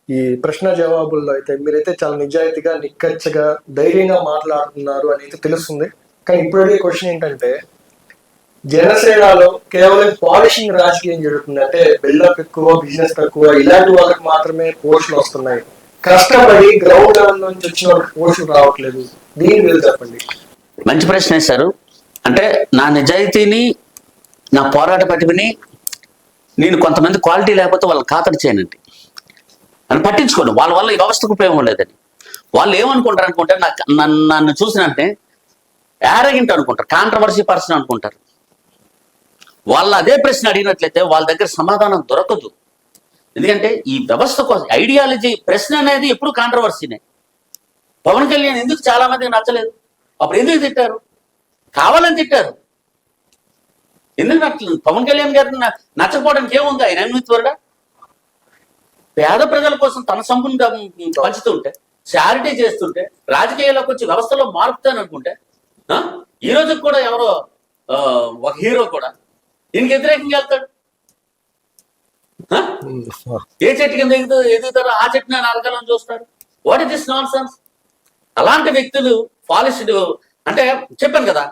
ఈ ప్రశ్న జవాబుల్లో అయితే మీరైతే చాలా నిజాయితీగా, నిక్కచ్చగా, ధైర్యంగా మాట్లాడుతున్నారు అని అయితే తెలుస్తుంది. కానీ ఇప్పుడు అడిగే క్వశ్చన్ ఏంటంటే, జనసేనలో కేవలం పాలిషింగ్ రాజకీయం జరుగుతుంది. అంటే బిల్డప్ ఎక్కువ, బిజినెస్ తక్కువ, ఇలాంటి వాళ్ళకి మాత్రమే పోస్టులు వస్తున్నాయి. కష్టపడి గ్రౌండ్ లెవెల్ నుంచి వచ్చిన వాళ్ళకి పోస్టులు రావట్లేదు. దీని మీద చెప్పండి. మంచి ప్రశ్న వేశారు. అంటే నా నిజాయితీని, నా పోరాట పటిమని నేను కొంతమంది క్వాలిటీ లేకపోతే వాళ్ళని ఖాతరు చేయనండి అని పట్టించుకోండి. వాళ్ళ వల్ల ఈ వ్యవస్థకు ఉపయోగం లేదని వాళ్ళు ఏమనుకుంటారు అనుకుంటే, నన్ను చూసినంటే యారగింట్ అనుకుంటారు, కాంట్రవర్సీ పర్సన్ అనుకుంటారు. వాళ్ళు అదే ప్రశ్న అడిగినట్లయితే వాళ్ళ దగ్గర సమాధానం దొరకదు. ఎందుకంటే ఈ వ్యవస్థ కోసం ఐడియాలజీ ప్రశ్న అనేది ఎప్పుడు కాంట్రవర్సీనే. పవన్ కళ్యాణ్ ఎందుకు చాలా మందికి నచ్చలేదు? అప్పుడు ఎందుకు తిట్టారు? కావాలని తిట్టారు. ఎందుకు నచ్చలేదు? పవన్ కళ్యాణ్ గారిని నచ్చకపోవడానికి ఏముంది? ఆయన అన్విత్వరుడా? పేద ప్రజల కోసం తన సంపూర్ణ పంచుతుంటే, చారిటీ చేస్తుంటే, రాజకీయాల్లోకి వచ్చి వ్యవస్థలో మారుతాననుకుంటే, ఈ రోజు కూడా ఎవరో ఒక హీరో కూడా దీనికి వ్యతిరేకంగా వెళ్తాడు. ఏ చెట్టు కింద ఎదుగుతారో ఆ చెట్టుని నరకాలని చూస్తాడు. What is this non sense? అలాంటి వ్యక్తులు పాలిస్డ్. అంటే చెప్పాను కదా,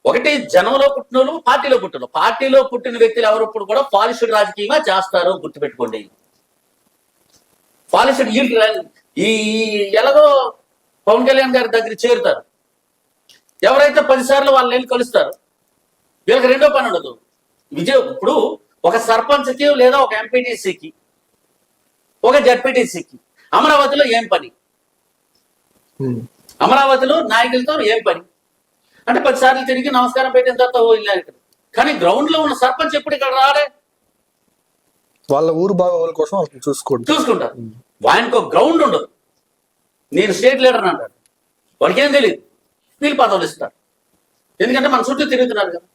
ఒకటి జనంలో పుట్టినోళ్ళు, పార్టీలో పుట్టిన పార్టీలో పుట్టిన వ్యక్తులు ఎవరప్పుడు కూడా పాలిస్డ్ రాజకీయంగా చేస్తారు. గుర్తుపెట్టుకోండి. పాలిస్డ్ ఈ ఎలాగో పవన్ కళ్యాణ్ గారి దగ్గర చేరుతారు. ఎవరైతే 10 సార్లు వాళ్ళని వెళ్ళి కలుస్తారు, వీళ్ళకి రెండో పని ఉండదు. ఇప్పుడు ఒక సర్పంచ్కి లేదా ఒక ఎంపీటీసీకి, ఒక జడ్పీటీసీకి అమరావతిలో ఏం పని? అమరావతిలో నాయకులతో ఏం పని? అంటే 10 సార్లు తిరిగి నమస్కారం పెట్టిన తర్వాత వెళ్ళారు. కానీ గ్రౌండ్ లో ఉన్న సర్పంచ్ ఎప్పుడు ఇక్కడ రాడే? వాళ్ళ ఊరు బాగోగుల కోసం చూసుకుంటారు. ఆయనకు గ్రౌండ్ ఉండదు. నేను స్టేట్ లీడర్ అంటాడు. వాడికి ఏం తెలియదు. వీళ్ళు పదవులు ఇస్తారు. ఎందుకంటే మన చుట్టూ తిరుగుతున్నారు కదా.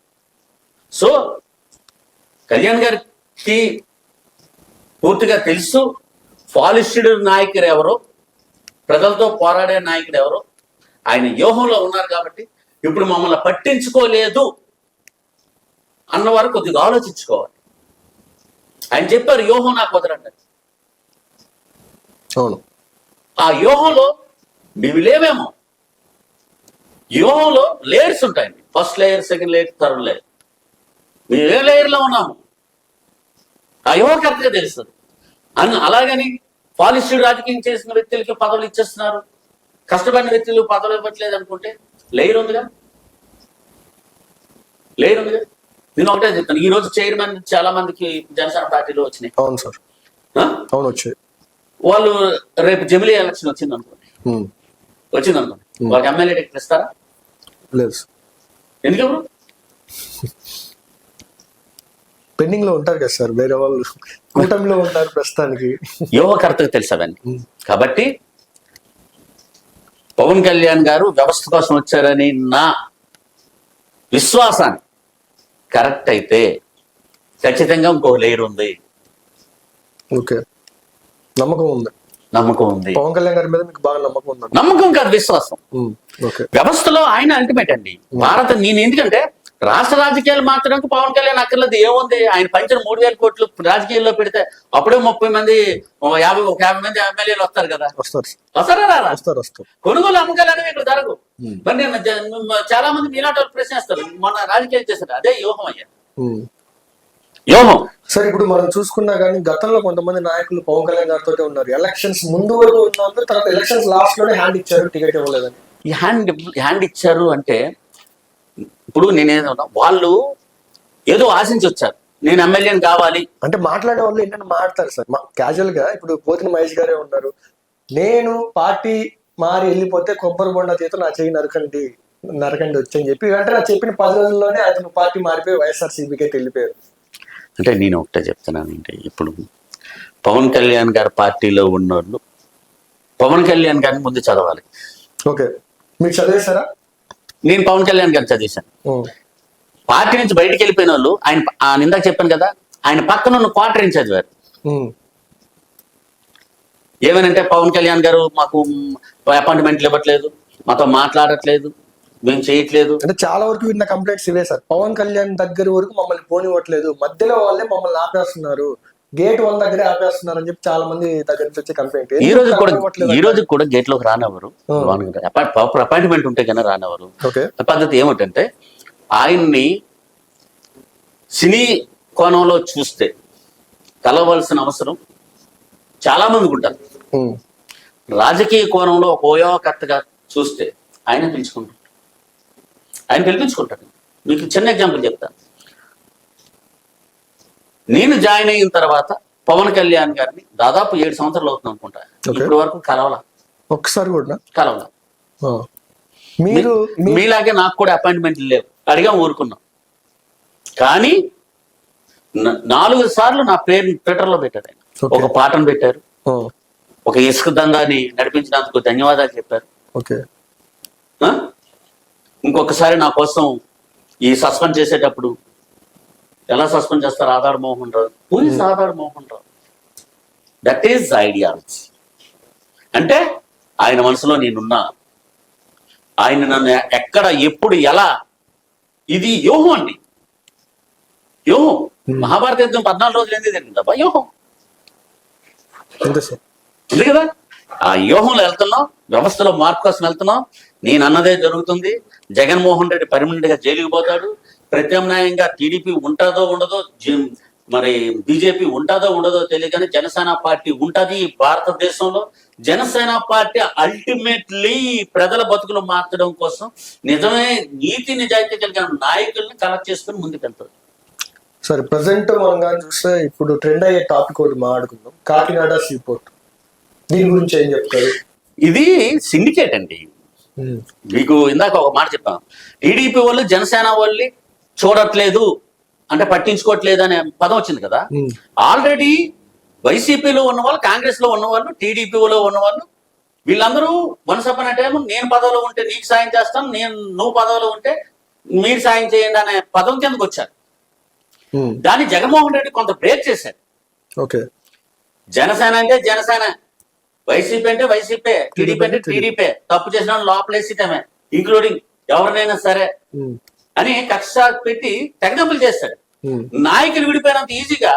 సో కళ్యాణ్ గారికి పూర్తిగా తెలుసు పాలిస్డ్ నాయకుడు ఎవరో, ప్రజలతో పోరాడే నాయకుడు ఎవరో. ఆయన వ్యూహంలో ఉన్నారు కాబట్టి ఇప్పుడు మమ్మల్ని పట్టించుకోలేదు అన్నవారు కొద్దిగా ఆలోచించుకోవాలి. ఆయన చెప్పారు వ్యూహం నాకు వదలండి. అవును, ఆ వ్యూహంలో మేము లేవేమో. వ్యూహంలో లేయర్స్ ఉంటాయండి. First layer, second layer, third layer. మేము ఏ లేయర్లో ఉన్నాము ఆ వ్యూహం కరెక్ట్గా తెలుస్తుంది. అలాగని పాలిస్డ్ రాజకీయం చేసిన వ్యక్తులకి పదవులు ఇచ్చేస్తున్నారు, కష్టపడిన వ్యక్తులు పదవులు ఇవ్వట్లేదు అనుకుంటే లేయర్ ఉందిగా. నేను ఒకటే చెప్తాను, ఈ రోజు చైర్మన్ చాలా మందికి జనసేన పార్టీలో వచ్చినాయి. అవును సార్, అవును వచ్చాయి. వాళ్ళు రేపు జమిలీ ఎలక్షన్ వచ్చింది అనుకోండి, వాళ్ళకి ఎమ్మెల్యే టికెట్ ఇస్తారా? లేదు. ఎందుకు? పెండింగ్ లో ఉంటారు కదా సార్, వేరే వాళ్ళు కూటమిలో ఉంటారు ప్రస్తుతానికి. యువకర్తకు తెలుసు అవన్నీ. కాబట్టి పవన్ కళ్యాణ్ గారు వ్యవస్థ కోసం వచ్చారని నా విశ్వాసాన్ని కరెక్ట్ అయితే ఖచ్చితంగా ఇంకో లేయర్ ఉంది. ఓకే, నమ్మకం ఉంది. పవన్ కళ్యాణ్ గారి మీద మీకు బాగా నమ్మకం ఉంది? నమ్మకం కాదు, విశ్వాసం. వ్యవస్థలో ఆయన అల్టిమేట్ అండి. నేను ఎందుకంటే రాష్ట్ర రాజకీయాలు మాత్రం పవన్ కళ్యాణ్ అక్కర్లేదు. ఏముంది, ఆయన పంచిన 3,000 కోట్లు రాజకీయాల్లో పెడితే అప్పుడే 30 మంది 50 మంది ఎమ్మెల్యేలు వస్తారు కదా. వస్తారా? కొనుగోలు అమ్మకాలు అనేవి ఇక్కడ జరగవు. మరి నేను చాలా మంది మీలాంటి వాళ్ళు ప్రశ్నిస్తారు, మొన్న రాజకీయాలు చేస్తారు. అదే వ్యూహం అయ్యా. వ్యూహం. సార్ ఇప్పుడు మనం చూసుకున్నా కానీ గతంలో కొంతమంది నాయకులు పవన్ కళ్యాణ్ గారితో ఉన్నారు. ఎలక్షన్స్ ముందు వరకు ఉన్నారు, తర్వాత ఎలక్షన్స్ లాస్ట్ లోనే హ్యాండ్ ఇచ్చారు, టికెట్ ఇవ్వలేదని. ఈ హ్యాండ్ ఇచ్చారు అంటే ఇప్పుడు నేనేదన్నా వాళ్ళు ఏదో ఆశించి వచ్చారు, నేను ఎమ్మెల్యేని కావాలి అంటే మాట్లాడే వాళ్ళు ఏంటంటే మాట్లాడతారు సార్ క్యాజువల్ గా. ఇప్పుడు పోతిన మహేష్ గారే ఉన్నారు, నేను పార్టీ మారి వెళ్ళిపోతే కొబ్బరి బొండ చేత నా చెయ్యి నరకండి వచ్చని చెప్పి వెంటనే నాకు చెప్పిన 10 రోజుల్లోనే అతను పార్టీ మారిపోయి వైఎస్ఆర్సీపీకి వెళ్ళిపోయారు. అంటే నేను ఒకటే చెప్తున్నానంటే, ఇప్పుడు పవన్ కళ్యాణ్ గారి పార్టీలో ఉన్నోళ్ళు పవన్ కళ్యాణ్ గారిని ముందు చదవాలి. ఓకే, మీరు చదివేశారా? నేను పవన్ కళ్యాణ్ గారిని చదివేశాను. పార్టీ నుంచి బయటికి వెళ్ళిపోయిన వాళ్ళు ఆయన ఇందాక చెప్పాను కదా, ఆయన పక్కన ఉన్న క్వార్టర్ నుంచి చదివారు. ఏమనంటే పవన్ కళ్యాణ్ గారు మాకు అపాయింట్మెంట్లు ఇవ్వట్లేదు, మాతో మాట్లాడట్లేదు, మేము చేయట్లేదు. అంటే చాలా వరకు విన్న కంప్లైంట్స్ ఇవే సార్. పవన్ కళ్యాణ్ దగ్గర వరకు మమ్మల్ని పోనివ్వట్లేదు, మధ్యలో వాళ్ళే మమ్మల్ని ఆపేస్తున్నారు, గేట్ 1 దగ్గరే ఆపేస్తున్నారు అని చెప్పి చాలా మంది దగ్గర నుంచి వచ్చే కంప్లైంట్. ఈ రోజు కూడా గేట్ లోకి రానివ్వరు, అపాయింట్మెంట్ ఉంటే కన్నా రానివ్వరు. పద్ధతి ఏమిటంటే, ఆయన్ని సినీ కోణంలో చూస్తే కలవలసిన అవసరం చాలా మందికి ఉంటారు. రాజకీయ కోణంలో ఒక ఉపయోగకర్తగా చూస్తే ఆయన పిలిపించుకుంటాడు. మీకు చిన్న ఎగ్జాంపుల్ చెప్తాను. నేను జాయిన్ అయిన తర్వాత పవన్ కళ్యాణ్ గారిని దాదాపు 7 సంవత్సరాలు అవుతుంది అనుకుంటా, ఇప్పటి వరకు కలవలా, ఒక్కసారి కూడా కలవలా. మీలాగే నాకు కూడా అపాయింట్మెంట్లు లేవు, అడిగా ఊరుకున్నాం. కానీ 4 సార్లు నా పేరు ట్విట్టర్లో పెట్టారు. ఆయన ఒక పాటను పెట్టారు, ఒక ఇసుక దందాన్ని నడిపించినందుకు ధన్యవాదాలు చెప్పారు. ఇంకొకసారి నా కోసం ఈ సస్పెండ్ చేసేటప్పుడు ఎలా సస్పెండ్ చేస్తారు Aadhaar Mohan Rao, Aadhaar Mohan Rao, that is ideology. అంటే ఆయన మనసులో నేనున్నా, ఆయన నన్ను ఎక్కడ ఎప్పుడు ఎలా, ఇది వ్యూహం అండి, వ్యూహం. మహాభారత యుద్ధం 14 రోజులు ఎందుకు జరిగిందబ్బా? వ్యూహం ఉంది కదా. ఆ వ్యూహంలో వెళ్తున్నాం, వ్యవస్థలో మార్పు కోసం వెళ్తున్నాం. నేను అన్నదే జరుగుతుంది. జగన్మోహన్ రెడ్డి పర్మనెంట్ గా జైలుకి పోతాడు. ప్రత్యామ్నాయంగా టీడీపీ ఉంటుందో ఉండదో, మరి బీజేపీ ఉంటుందో ఉండదో తెలియదు, కానీ జనసేన పార్టీ ఉంటది భారతదేశంలో. జనసేన పార్టీ అల్టిమేట్లీ ప్రజల బతుకులు మార్చడం కోసం నిజమే నీతి నిజాయితీ కలిగిన నాయకుల్ని కలెక్ట్ చేసుకుని ముందుకెళ్తారు. సరే, ప్రజెంట్ మనం కానీ చూస్తే ఇప్పుడు ట్రెండ్ అయ్యే టాపిక్ ఒకటి మాట్లాడుకుందాం, కాకినాడ సీపోర్ట్. దీని గురించి ఏం చెప్తారు? ఇది సిండికేట్ అండి. మీకు ఇందాక ఒక మాట చెప్పాను, టీడీపీ వాళ్ళు జనసేన వాళ్ళు చూడట్లేదు అంటే పట్టించుకోవట్లేదు అనే పదం వచ్చింది కదా. ఆల్రెడీ వైసీపీలో ఉన్నవాళ్ళు, కాంగ్రెస్ లో ఉన్నవాళ్ళు, టీడీపీలో ఉన్నవాళ్ళు, వీళ్ళందరూ వన్స్ అపాన్ ఎ టైం నేను పదవిలో ఉంటే నీకు సాయం చేస్తాను, నువ్వు పదవిలో ఉంటే మీరు సాయం చేయండి అనే పదం కిందకు వచ్చారు. దాన్ని జగన్మోహన్ రెడ్డి కొంత బ్రేక్ చేశారు. జనసేన అంటే జనసేన, వైసీపీ అంటే వైసీపీ, టీడీపీ అంటే టీడీపీ, తప్పు చేసిన లోపలేసిటమే, ఇంక్లూడింగ్ ఎవరినైనా సరే అని కక్ష పెట్టి తెగదెంపులు చేస్తాడు. నాయకులు విడిపోయినంత ఈజీగా,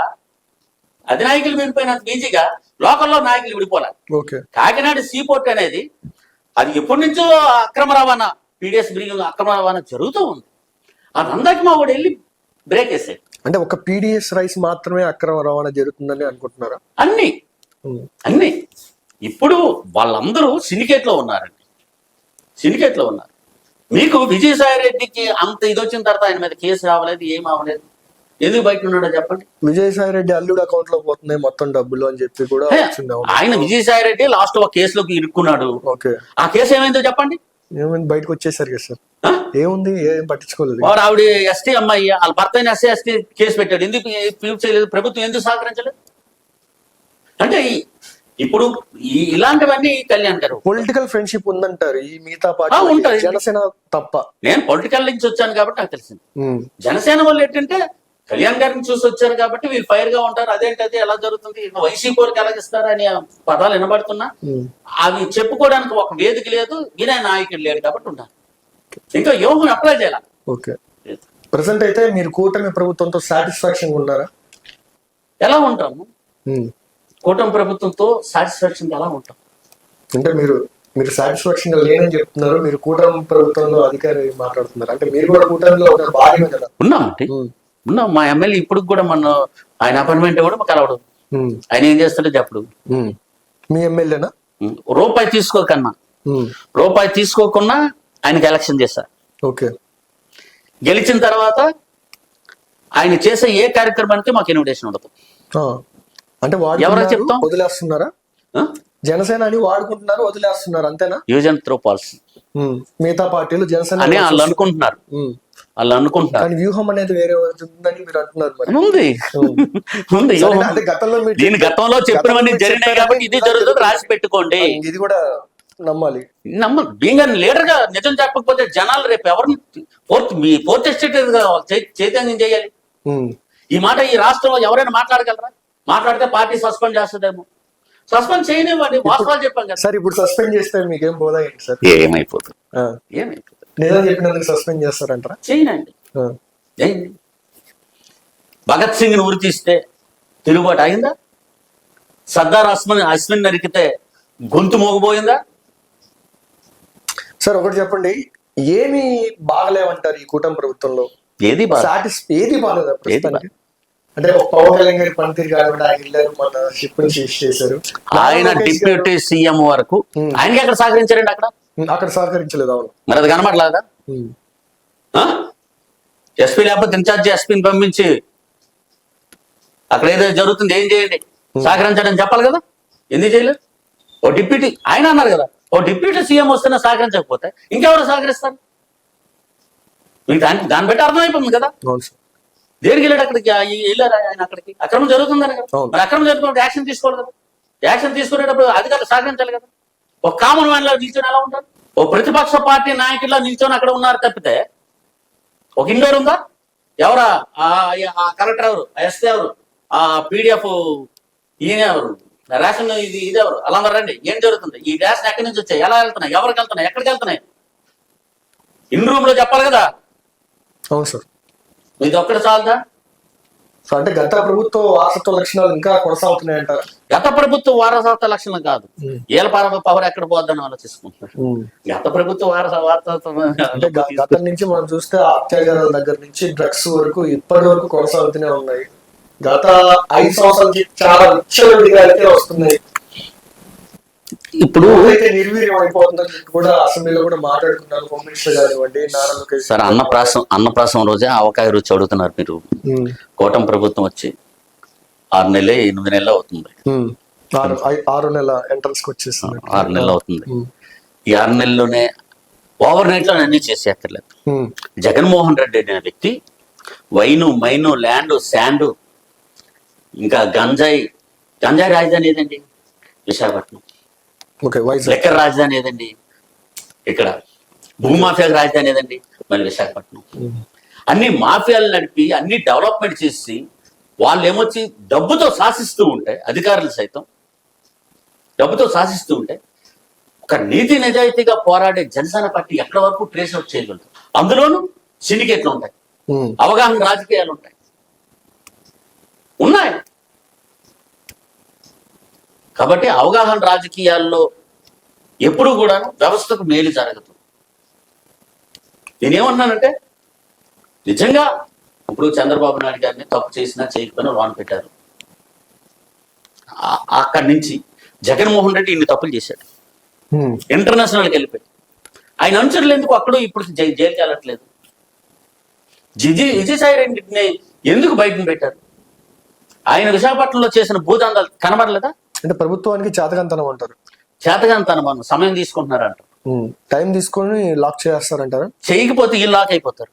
అధినాయకులు విడిపోయినంత ఈజీగా లోకల్లో నాయకులు విడిపోవాలి. కాకినాడ సీపోర్ట్ అనేది అది ఎప్పటి నుంచో అక్రమ రవాణా, పీడిఎస్ బిల్డింగ్ అక్రమ రవాణా జరుగుతూ ఉంది. అదందరికి మా వాడు వెళ్ళి బ్రేక్ వేసాడు. అంటే ఒక పీడిఎస్ రైస్ మాత్రమే అక్రమ రవాణా జరుగుతుందని అనుకుంటున్నారా? అన్ని ఇప్పుడు వాళ్ళందరూ సిండికేట్ లో ఉన్నారండి, సిండికేట్ లో ఉన్నారు. మీకు విజయసాయి రెడ్డికి అంత ఇది వచ్చిన తర్వాత ఆయన మీద కేసు రావలేదు, ఏం అవ్వలేదు, ఎందుకు బయట ఉన్నాడో చెప్పండి. విజయసాయి రెడ్డి అల్లుడు అకౌంట్ లో పోతున్నాయి మొత్తం డబ్బులు అని చెప్పి కూడా ఆయన విజయసాయి రెడ్డి లాస్ట్ ఒక కేసులోకి ఇరుక్కున్నాడు. ఆ కేసు ఏమైందో చెప్పండి. ఏమైంది? బయటకు వచ్చేసరికి కదా సార్, ఏముంది, ఏం పట్టించుకోలేదు. వారు ఆవిడ ఎస్టీ అమ్మాయి, వాళ్ళ భర్త అయిన ఎస్సీ కేసు పెట్టాడు. ఎందుకు ప్రూఫ్ చేయలేదు? ప్రభుత్వం ఎందుకు సహకరించలేదు? అంటే ఇప్పుడు ఇలాంటివన్నీ కళ్యాణ్ గారు పొలిటికల్ ఫ్రెండ్షిప్ ఉందంటారు ఈ మిగతా పార్టీ, ఉంటుంది. జనసేన తప్ప. నేను పొలిటికల్ నుంచి వచ్చాను కాబట్టి నాకు తెలిసింది. జనసేన వాళ్ళు ఏంటంటే కళ్యాణ్ గారిని చూసి వచ్చారు కాబట్టి వీళ్ళు ఫైర్ గా ఉంటారు. అదేంటది ఎలా జరుగుతుంది, వైసీపీ వాళ్ళకి ఎలా ఇస్తారు అని పదాలు వినబడుతున్నా, అవి చెప్పుకోవడానికి ఒక వేదిక లేదు, ఈయన నాయకుడు లేడు కాబట్టి ఉంటారు. ఇంకా వ్యూహం అప్లై చేయాలి. ప్రెసెంట్ అయితే మీరు కూటమి ప్రభుత్వంతో సాటిస్ఫాక్షన్ ఉన్నారా? ఎలా ఉంటాము? కూటమి ప్రభుత్వంతో సాటిస్ఫాక్షన్ ఎలా ఉంటాం అంటే మీరు సాటిస్ఫాక్షన్ గా లేనని చెప్తున్నారు, మీరు కూటమి ప్రభుత్వంలో అధికారి మాట్లాడుతున్నారు అంటే మీరు కూడా కూటమిలో ఒక భాగమే కదా. ఉన్నామండి, ఉన్నాం మా ఎమ్మెల్యే ఇప్పుడు కూడా మన ఆయన అపాయింట్మెంట్ కూడా కలవడు. ఆయన ఏం చేస్తాడో చెప్పడు. మీ ఎమ్మెల్యేనా? రూపాయి తీసుకోకన్నా రూపాయి తీసుకోకుండా ఆయనకి ఎలక్షన్ చేశారు. ఓకే. గెలిచిన తర్వాత ఆయన చేసే ఏ కార్యక్రమానికి మాకు ఇన్విటేషన్ ఉండదు. అంటే ఎవరో చెప్తాం వదిలేస్తున్నారా? జనసేన అని వాడుకుంటున్నారు, వదిలేస్తున్నారు, అంతేనా? Use and throw policy. మిగతా పార్టీలు జనసేన అని వాళ్ళు అనుకుంటున్నారు. కానీ వ్యూహం అనేది వేరే ఉందని మీరు అంటున్నారు. ఉంది దీని గతంలో చెప్పినవన్నీ జరిగినాయి కాబట్టి ఇది జరుగుతుంది, రాసి పెట్టుకోండి. ఇది కూడా నమ్మాలి. బీయింగ్ లీడర్ గా నిజం చెప్పకపోతే జనాలు రేపు ఎవరిని ఫోర్త్ ఎస్టేట్ చైతన్యం చేయాలి. ఈ మాట ఈ రాష్ట్రంలో ఎవరైనా మాట్లాడగలరా? మాట్లాడితే పార్టీ సస్పెండ్ చేస్తుందేమో. సస్పెండ్ చేయనివ్వండి, వాస్తవాలు చెప్పాం కదా సార్. ఇప్పుడు సస్పెండ్ చేస్తే మీకేం పోదా సార్? ఏమైపోతుంది? నిజం చెప్పినందుకు సస్పెండ్ చేస్తారంటారా? చేయనండి. భగత్ సింగ్ ని ఉరి తీస్తే తిరుగుబాటు అయిందా? సర్దార్ అశ్విన్ నరికితే గొంతు మోగబోయిందా? సార్ ఒకటి చెప్పండి, ఏమి బాగలేమంటారు ఈ కూటమి ప్రభుత్వంలో? ఏది ఏది బాగలేదు అంటే పవన్ కళ్యాణ్ గారి పనితీరు కాకుండా మన షిప్ చేశారు. ఆయన డిప్యూటీ సీఎం వరకు ఆయనకి ఎక్కడ సహకరించారండి? అక్కడ సహకరించలేదు. అవును, మరి అది కనబడలేదా? ఎస్పీ లేకపోతే ఇన్ఛార్జి ఎస్పీని పంపించి అక్కడ ఏదో జరుగుతుంది ఏం చేయండి, సహకరించడం చెప్పాలి కదా. ఎందుకు చేయలేదు? ఓ డిప్యూటీ ఆయన అన్నారు కదా, ఓ డిప్యూటీ సీఎం వస్తేనే సహకరించకపోతే ఇంకెవరు సహకరిస్తారు? మీకు దాన్ని బట్టి అర్థమైపోతుంది కదా. దేనికి వెళ్ళాడు అక్కడికి? వెళ్ళారు ఆయన అక్కడికి. అక్రమం జరుగుతుందని కదా. మరి అక్రమం జరుగుతున్నప్పుడు యాక్షన్ తీసుకోవాలి కదా. యాక్షన్ తీసుకునేటప్పుడు అధికారులు సహకరించాలి కదా. ఒక కామన్ మ్యాన్ లా నిల్చొని ఎలా ఉంటారు? ఓ ప్రతిపక్ష పార్టీ నాయకుల్లా నిల్చొని అక్కడ ఉన్నారు తప్పితే ఒక ఇండోర్ ఉందా? ఎవరా ఆ కలెక్టర్ ఎవరు, ఆ ఎస్పీ ఎవరు, ఆ పీడిఎఫ్ ఈయన ఎవరు, రేషన్ ఇది ఎవరు? అలా మరి రండి, ఏం జరుగుతుంది? ఈ రేషన్ ఎక్కడి నుంచి వచ్చాయి, ఎలా వెళ్తున్నాయి, ఎవరికి వెళ్తున్నాయి, ఎక్కడికి వెళ్తున్నాయి? ఇన్ రూమ్ లో చెప్పాలి కదా. అవును సార్. ఇది ఒక్కటి చాలదా? అంటే గత ప్రభుత్వ వారసత్వ లక్షణాలు ఇంకా కొనసాగుతున్నాయంటారు? గత ప్రభుత్వ వారసత్వ లక్షణం కాదు, ఏళ్ళ పవర్ ఎక్కడ పోద్దని ఆలోచిస్తున్నారు. గత ప్రభుత్వ వారసత్వం అంటే గతం నుంచి మనం చూస్తే అత్యాచారాల దగ్గర నుంచి డ్రగ్స్ వరకు ఇప్పటి వరకు కొనసాగుతూనే ఉన్నాయి. గత 5 సంవత్సరాల నుంచి చాలా విచ్చలవిడిగా అయితే వస్తున్నాయి. ఇప్పుడు నిర్వీర్యం అయిపోతుందని కూడా అసెంబ్లీలో కూడా మాట్లాడుకున్నారు. హోమ్ మినిస్టర్ కానివ్వండి, నారా లోకేష్ సార్. అన్నప్రాసం రోజే ఆవకాయ రుచి అడుగుతున్నారు మీరు. కూటమి ప్రభుత్వం వచ్చి 6 నెలలు 8 నెలలు అవుతుంది. 6 నెలల ఎంట్రన్స్ కి వచ్చేసింది. 6 నెలలు అవుతుంది. ఈ 6 నెలల్లోనే ఓవర్ నైట్ లో అన్ని చేసేయక్కర్లేదు. జగన్మోహన్ రెడ్డి అనే వ్యక్తి వైను మైను ల్యాండ్ శాండ్ ఇంకా గంజాయి రాజధాని ఏదండి? విశాఖపట్నం. లెక్కర్ రాజధాని ఏదండి? ఇక్కడ. భూమాఫియాకి రాజధాని ఏదండి? మళ్ళీ విశాఖపట్నం. అన్ని మాఫియాలు నడిపి అన్ని డెవలప్మెంట్ చేసి వాళ్ళు ఏమొచ్చి డబ్బుతో శాసిస్తూ ఉంటే, అధికారులు సైతం డబ్బుతో శాసిస్తూ ఉంటే, ఒక నీతి నిజాయితీగా పోరాడే జనసేన పార్టీ ఎక్కడ వరకు ట్రేస్ అవుట్ చేయగలదు. అందులోనూ సిండికేట్లు ఉంటాయి, అవగాహన రాజకీయాలు ఉంటాయి. కాబట్టి అవగాహన రాజకీయాల్లో ఎప్పుడు కూడా వ్యవస్థకు మేలు జరగదు. నేనేమన్నానంటే, నిజంగా ఇప్పుడు చంద్రబాబు నాయుడు గారిని తప్పు చేసినా చేయకపోయినా లోన్ పెట్టారు. అక్కడి నుంచి జగన్మోహన్ రెడ్డి ఇన్ని తప్పులు చేశాడు, ఇంటర్నేషనల్కి వెళ్ళిపోయి. ఆయన అనుచరులు ఎందుకు అక్కడ ఇప్పుడు జైలుకి వెళ్ళట్లేదు? విజయసాయి రెడ్డిని ఎందుకు బయటను పెట్టారు? ఆయన విశాఖపట్నంలో చేసిన భూదందాలు కనబడలేదా? అంటే ప్రభుత్వానికి చేతకంతనం అంటారు. చేతకంతనం సమయం తీసుకుంటున్నారు అంటారు. టైం తీసుకొని లాక్ చేస్తారంటారు. చేయకపోతే ఈ లాక్ అయిపోతారు.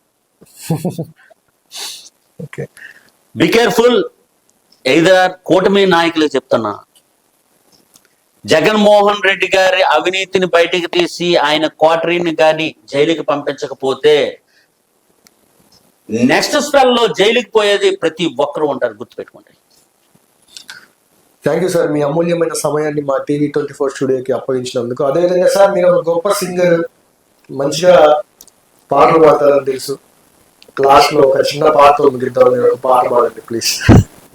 Okay, be careful. ఎయిదర్ కూటమి నాయకులకు చెప్తున్నా, జగన్మోహన్ రెడ్డి గారి అవినీతిని బయటికి తీసి ఆయన క్వార్టరీని కానీ జైలుకి పంపించకపోతే నెక్స్ట్ స్పెల్ లో జైలుకి పోయేది ప్రతి ఒక్కరు ఉంటారు, గుర్తుపెట్టుకోండి. థ్యాంక్ యూ సార్, మీ అమూల్యమైన సమయాన్ని మా టీవీ 24 స్టూడియోకి అప్పగించినందుకు. అదేవిధంగా సార్, మీరు ఒక గొప్ప సింగర్, మంచిగా పాటలు పాడతారని తెలుసు. క్లాస్ లో ఒక చిన్న పాటతో ముగిద్దాం, మీరు ఒక పాట పాడండి ప్లీజ్.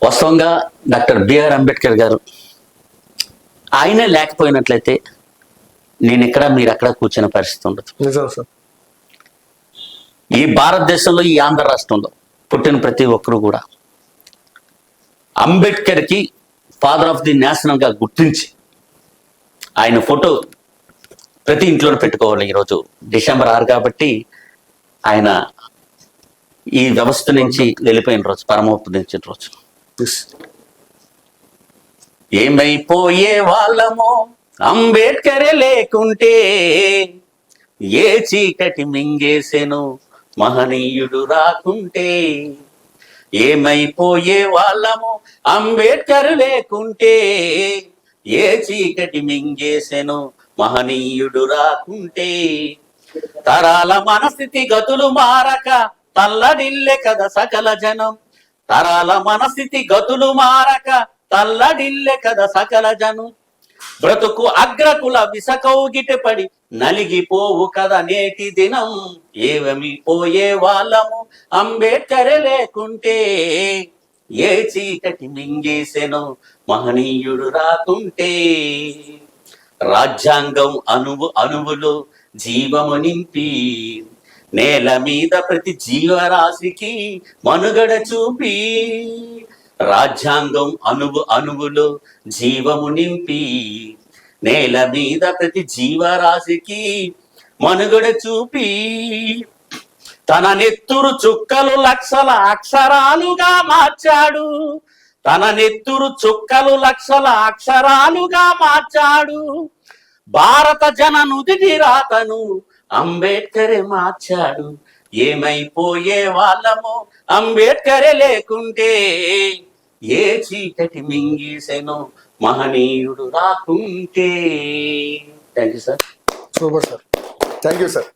వాస్తవంగా డాక్టర్ బిఆర్ అంబేద్కర్ గారు ఆయనే లేకపోయినట్లయితే నేను ఇక్కడ మీరు అక్కడ కూర్చునే పరిస్థితి ఉండదు. నిజం సార్. ఈ భారతదేశంలో, ఈ ఆంధ్ర రాష్ట్రంలో పుట్టిన ప్రతి ఒక్కరు కూడా అంబేద్కర్కి ఫాదర్ ఆఫ్ ది నేషనల్ గా గుర్తించి ఆయన ఫోటో ప్రతి ఇంట్లో పెట్టుకోవాలి. ఈరోజు డిసెంబర్ 6 కాబట్టి ఆయన ఈ వ్యవస్థ నుంచి వెళ్ళిపోయిన రోజు, పరమోపదించిన రోజు. ఏమైపోయే వాళ్ళమో అంబేద్కరే లేకుంటే, ఏ చీకటి మింగేసెను మహనీయుడు రాకుంటే. ఏమైపోయే వాళ్ళమో అంబేద్కర్ లేకుంటే, ఏ చీకటి మింగేసెను మహనీయుడు రాకుంటే. తరాల మనస్థితి గతులు మారక తల్లడిల్లె కదా సకల జనం. తరాల మనస్థితి గతులు మారక తల్లడిల్లె కదా సకల జనం. బ్రతుకు అగ్రకుల విసకౌగిటపడి నలిగిపోవు కదా నేటి దినం. ఏమీ పోయే వాళ్ళము అంబేద్కరే లేకుంటే, ఏ చీకటి మింగేసెను మహనీయుడు రాకుంటే. రాజ్యాంగం అణువులో జీవము నింపి, నేల మీద ప్రతి జీవరాశికి మనుగడ చూపి. రాజ్యాంగం అణువులో జీవము నింపి, నేల మీద ప్రతి జీవరాశికి మనుగడ చూపి. తన నెత్తురు చుక్కలు లక్షల అక్షరాలుగా మార్చాడు. తన నెత్తురు చుక్కలు లక్షల అక్షరాలుగా మార్చాడు. భారత జన నుదిటి రాతను అంబేద్కరే మార్చాడు. ఏమైపోయే వాళ్ళమో అంబేద్కరే లేకుంటే, ఏ చీకటి మింగేసెనో మహనీయుడు రాకుంటే. Thank you sir. Super sir, thank you sir.